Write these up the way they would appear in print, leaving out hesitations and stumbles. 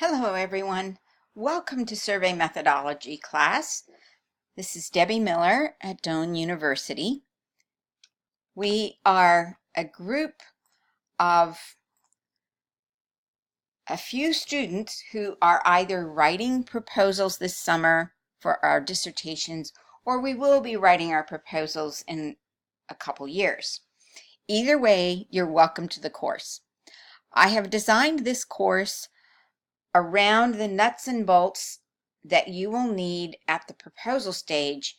Hello everyone. Welcome to Survey Methodology class. This is Debbie Miller at Doane University. We are a group of a few students who are either writing proposals this summer for our dissertations, or we will be writing our proposals in a couple years. Either way, you're welcome to the course. I have designed this course around the nuts and bolts that you will need at the proposal stage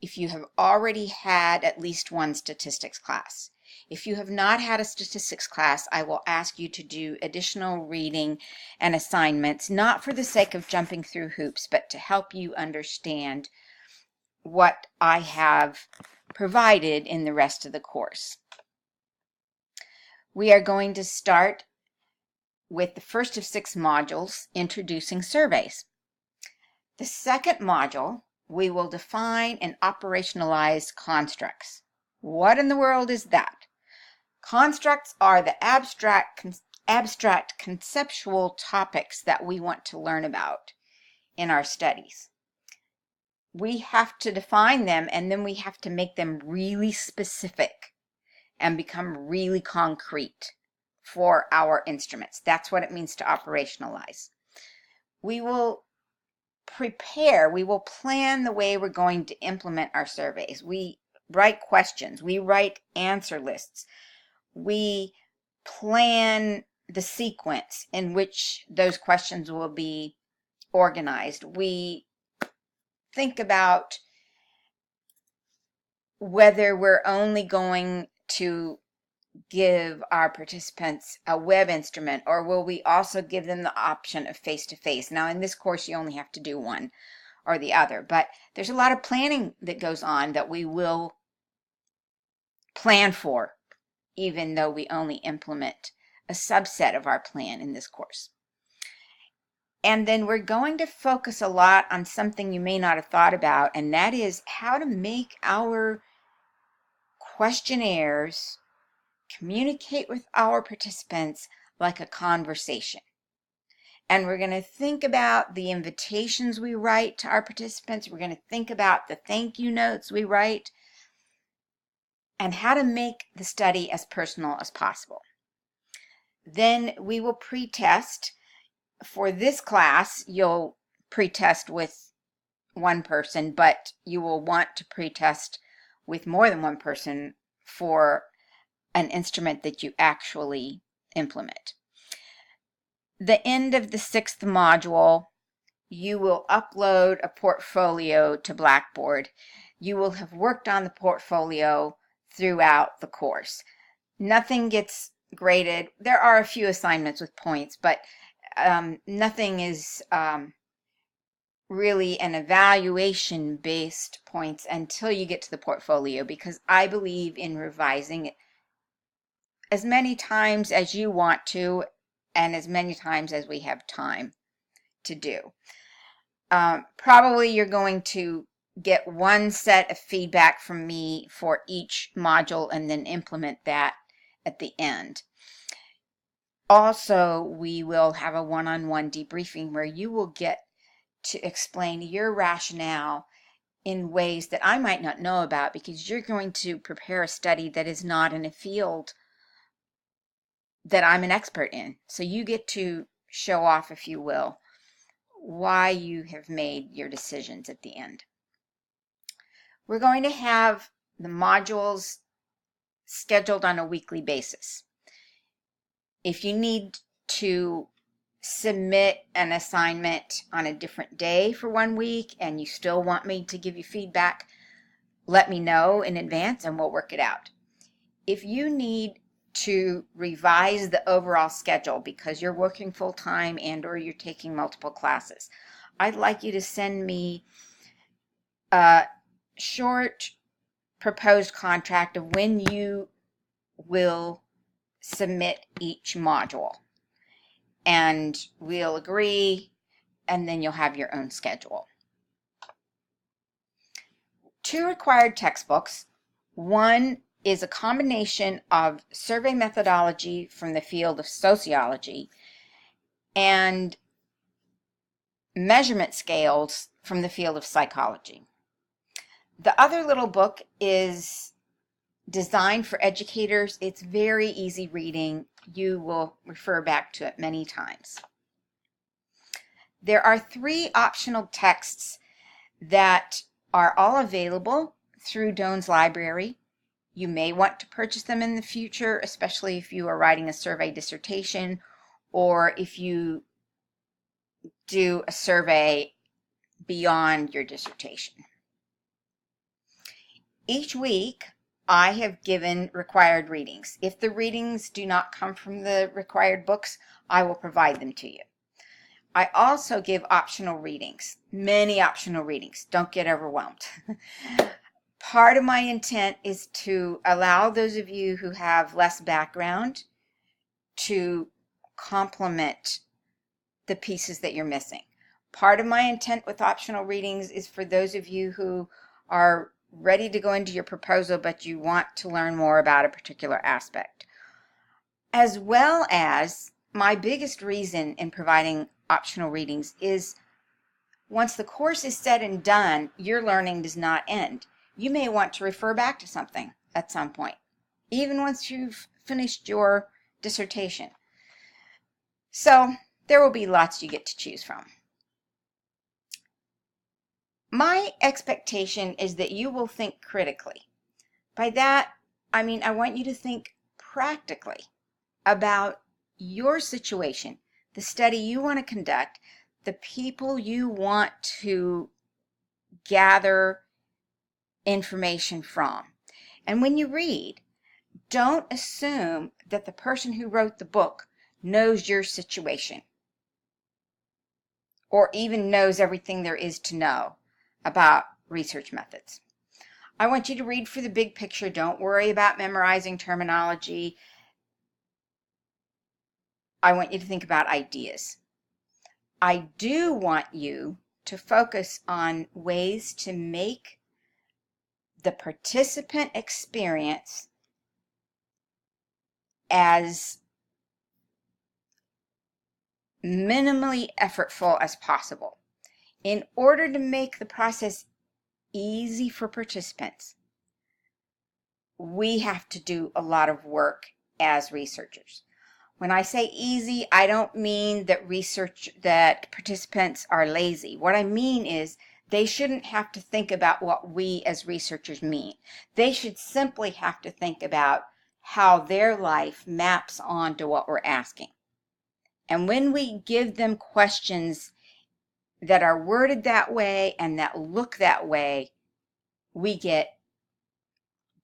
if you have already had at least one statistics class. If you have not had a statistics class, I will ask you to do additional reading and assignments, not for the sake of jumping through hoops, but to help you understand what I have provided in the rest of the course. We are going to start with the first of 6 modules, Introducing Surveys. The second module, we will define and operationalize constructs. What in the world is that? Constructs are the abstract conceptual topics that we want to learn about in our studies. We have to define them, and then we have to make them really specific and become really concrete for our instruments. That's what it means to operationalize. We will plan the way we're going to implement our surveys. We write questions, we write answer lists, we plan the sequence in which those questions will be organized. We think about whether we're only going to give our participants a web instrument, or will we also give them the option of face-to-face? Now, in this course, you only have to do one or the other, but there's a lot of planning that goes on that we will plan for, even though we only implement a subset of our plan in this course. And then we're going to focus a lot on something you may not have thought about, and that is how to make our questionnaires communicate with our participants like a conversation. And we're going to think about the invitations we write to our participants. We're going to think about the thank you notes we write, and how to make the study as personal as possible. Then we will pre-test. For this class, you'll pre-test with one person, but you will want to pre-test with more than one person for an instrument that you actually implement. The end of the 6th module, you will upload a portfolio to Blackboard. You will have worked on the portfolio throughout the course. Nothing gets graded. There are a few assignments with points, but nothing is really an evaluation-based points until you get to the portfolio, because I believe in revising it as many times as you want to, and as many times as we have time to do. Probably you're going to get one set of feedback from me for each module and then implement that at the end. Also, we will have a one-on-one debriefing where you will get to explain your rationale in ways that I might not know about, because you're going to prepare a study that is not in a field that I'm an expert in. So you get to show off, if you will, why you have made your decisions at the end. We're going to have the modules scheduled on a weekly basis. If you need to submit an assignment on a different day for 1 week and you still want me to give you feedback, let me know in advance and we'll work it out. If you need to revise the overall schedule because you're working full-time and or you're taking multiple classes, I'd like you to send me a short proposed contract of when you will submit each module, and we'll agree, and then you'll have your own schedule. 2 required textbooks. One is a combination of survey methodology from the field of sociology and measurement scales from the field of psychology. The other little book is designed for educators. It's very easy reading. You will refer back to it many times. There are 3 optional texts that are all available through Doan's Library. You may want to purchase them in the future, especially if you are writing a survey dissertation or if you do a survey beyond your dissertation. Each week, I have given required readings. If the readings do not come from the required books, I will provide them to you. I also give optional readings, many optional readings. Don't get overwhelmed. Part of my intent is to allow those of you who have less background to complement the pieces that you're missing. Part of my intent with optional readings is for those of you who are ready to go into your proposal, but you want to learn more about a particular aspect. As well as my biggest reason in providing optional readings is once the course is said and done, your learning does not end. You may want to refer back to something at some point, even once you've finished your dissertation. So there will be lots you get to choose from. My expectation is that you will think critically. By that, I mean I want you to think practically about your situation, the study you want to conduct, the people you want to gather information from. And when you read, don't assume that the person who wrote the book knows your situation or even knows everything there is to know about research methods. I want you to read for the big picture. Don't worry about memorizing terminology. I want you to think about ideas. I do want you to focus on ways to make the participant experience as minimally effortful as possible. In order to make the process easy for participants, we have to do a lot of work as researchers. When I say easy, I don't mean that participants are lazy. What I mean is they shouldn't have to think about what we as researchers mean. They should simply have to think about how their life maps onto what we're asking. And when we give them questions that are worded that way and that look that way, we get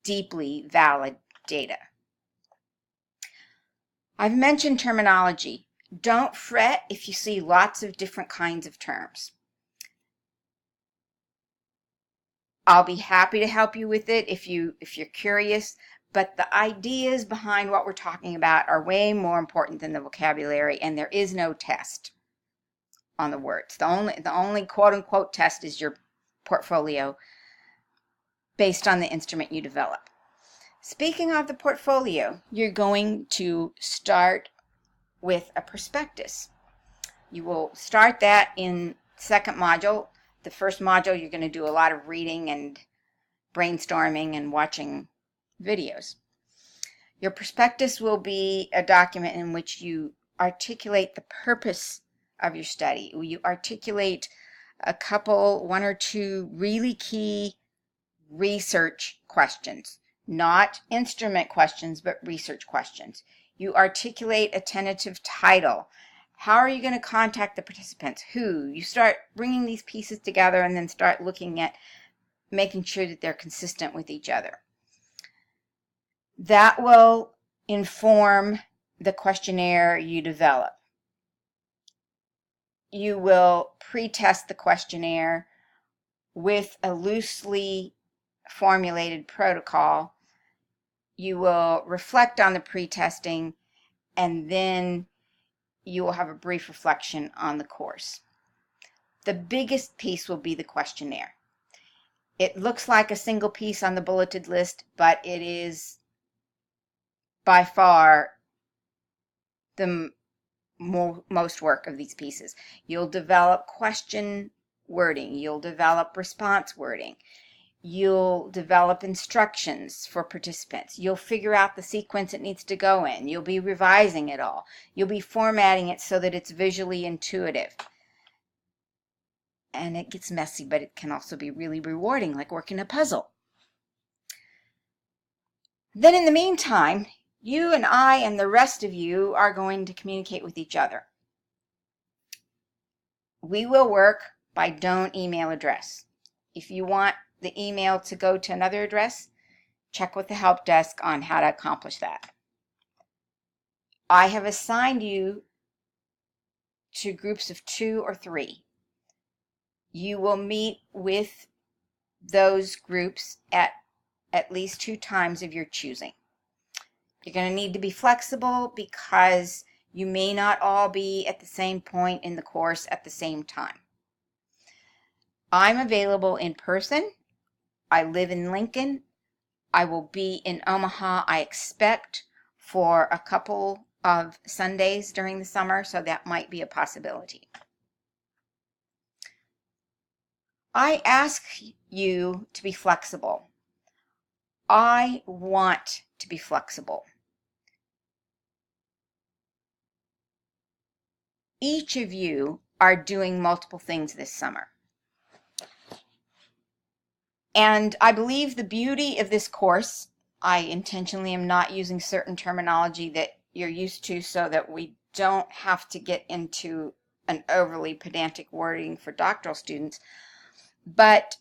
deeply valid data. I've mentioned terminology. Don't fret if you see lots of different kinds of terms. I'll be happy to help you with it if you're curious, but the ideas behind what we're talking about are way more important than the vocabulary, and there is no test on the words. The only quote-unquote test is your portfolio based on the instrument you develop. Speaking of the portfolio, you're going to start with a prospectus. You will start that in second module. The first module, you're going to do a lot of reading and brainstorming and watching videos. Your prospectus will be a document in which you articulate the purpose of your study. You articulate one or two really key research questions, not instrument questions, but research questions. You articulate a tentative title. How are you going to contact the participants? Who? You start bringing these pieces together and then start looking at making sure that they're consistent with each other. That will inform the questionnaire you develop. You will pre-test the questionnaire with a loosely formulated protocol. You will reflect on the pre-testing, and then you will have a brief reflection on the course. The biggest piece will be the questionnaire. It looks like a single piece on the bulleted list, but it is by far the most work of these pieces. You'll develop question wording. You'll develop response wording. You'll develop instructions for participants. You'll figure out the sequence it needs to go in. You'll be revising it all. You'll be formatting it so that it's visually intuitive. And it gets messy, but it can also be really rewarding, like working a puzzle. Then in the meantime, you and I and the rest of you are going to communicate with each other. We will work by don't email address. If you want the email to go to another address, check with the help desk on how to accomplish that. I have assigned you to groups of 2 or 3. You will meet with those groups at least 2 times of your choosing. You're going to need to be flexible because you may not all be at the same point in the course at the same time. I'm available in person. I live in Lincoln. I will be in Omaha, I expect, for a couple of Sundays during the summer, so that might be a possibility. I ask you to be flexible. I want to be flexible. Each of you are doing multiple things this summer. And I believe the beauty of this course, I intentionally am not using certain terminology that you're used to so that we don't have to get into an overly pedantic wording for doctoral students, but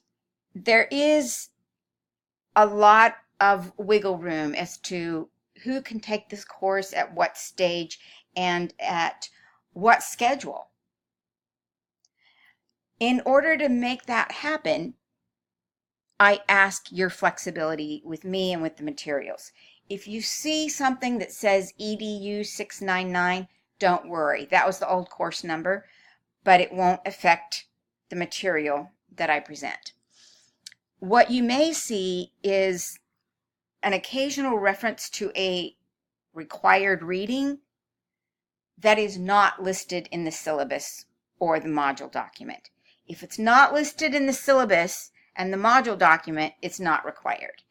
there is a lot of wiggle room as to who can take this course at what stage and at what schedule. In order to make that happen, I ask your flexibility with me and with the materials. If you see something that says EDU 699, don't worry. That was the old course number, but it won't affect the material that I present. What you may see is an occasional reference to a required reading that is not listed in the syllabus or the module document. If it's not listed in the syllabus and the module document, it's not required.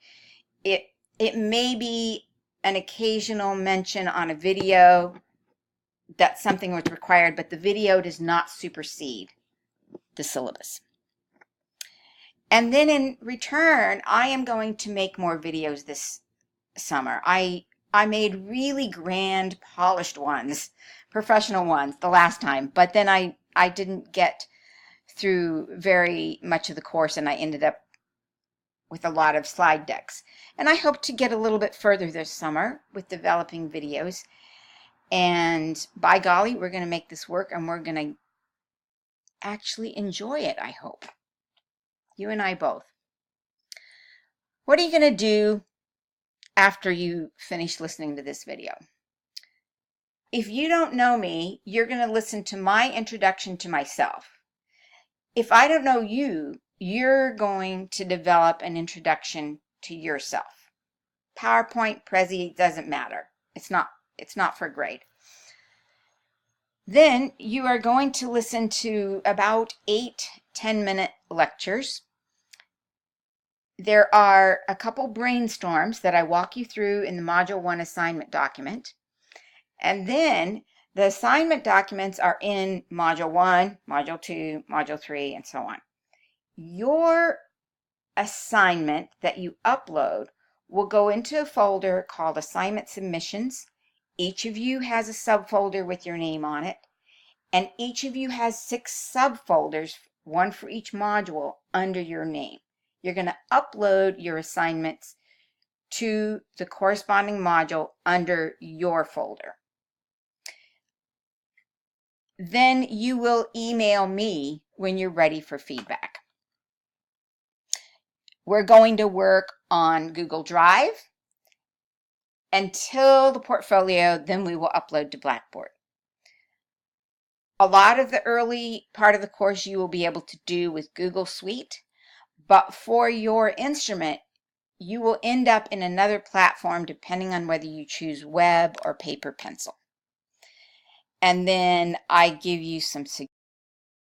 It may be an occasional mention on a video that something was required, but the video does not supersede the syllabus. And then in return, I am going to make more videos this summer. I made really grand, polished ones, professional ones the last time, but then I didn't get through very much of the course and I ended up with a lot of slide decks. And I hope to get a little bit further this summer with developing videos. And by golly, we're going to make this work and we're going to actually enjoy it, I hope. You and I both. What are you going to do after you finish listening to this video? If you don't know me, you're going to listen to my introduction to myself. If I don't know you, you're going to develop an introduction to yourself. PowerPoint, Prezi, doesn't matter. It's not for grade. Then you are going to listen to about 8 10-minute lectures. There are a couple brainstorms that I walk you through in the Module 1 assignment document. And then the assignment documents are in Module 1, Module 2, Module 3, and so on. Your assignment that you upload will go into a folder called Assignment Submissions. Each of you has a subfolder with your name on it, and each of you has 6 subfolders, one for each module, under your name. You're going to upload your assignments to the corresponding module under your folder. Then you will email me when you're ready for feedback. We're going to work on Google Drive until the portfolio, then we will upload to Blackboard. A lot of the early part of the course you will be able to do with Google Suite, but for your instrument, you will end up in another platform depending on whether you choose web or paper pencil. and then I give you some suggestions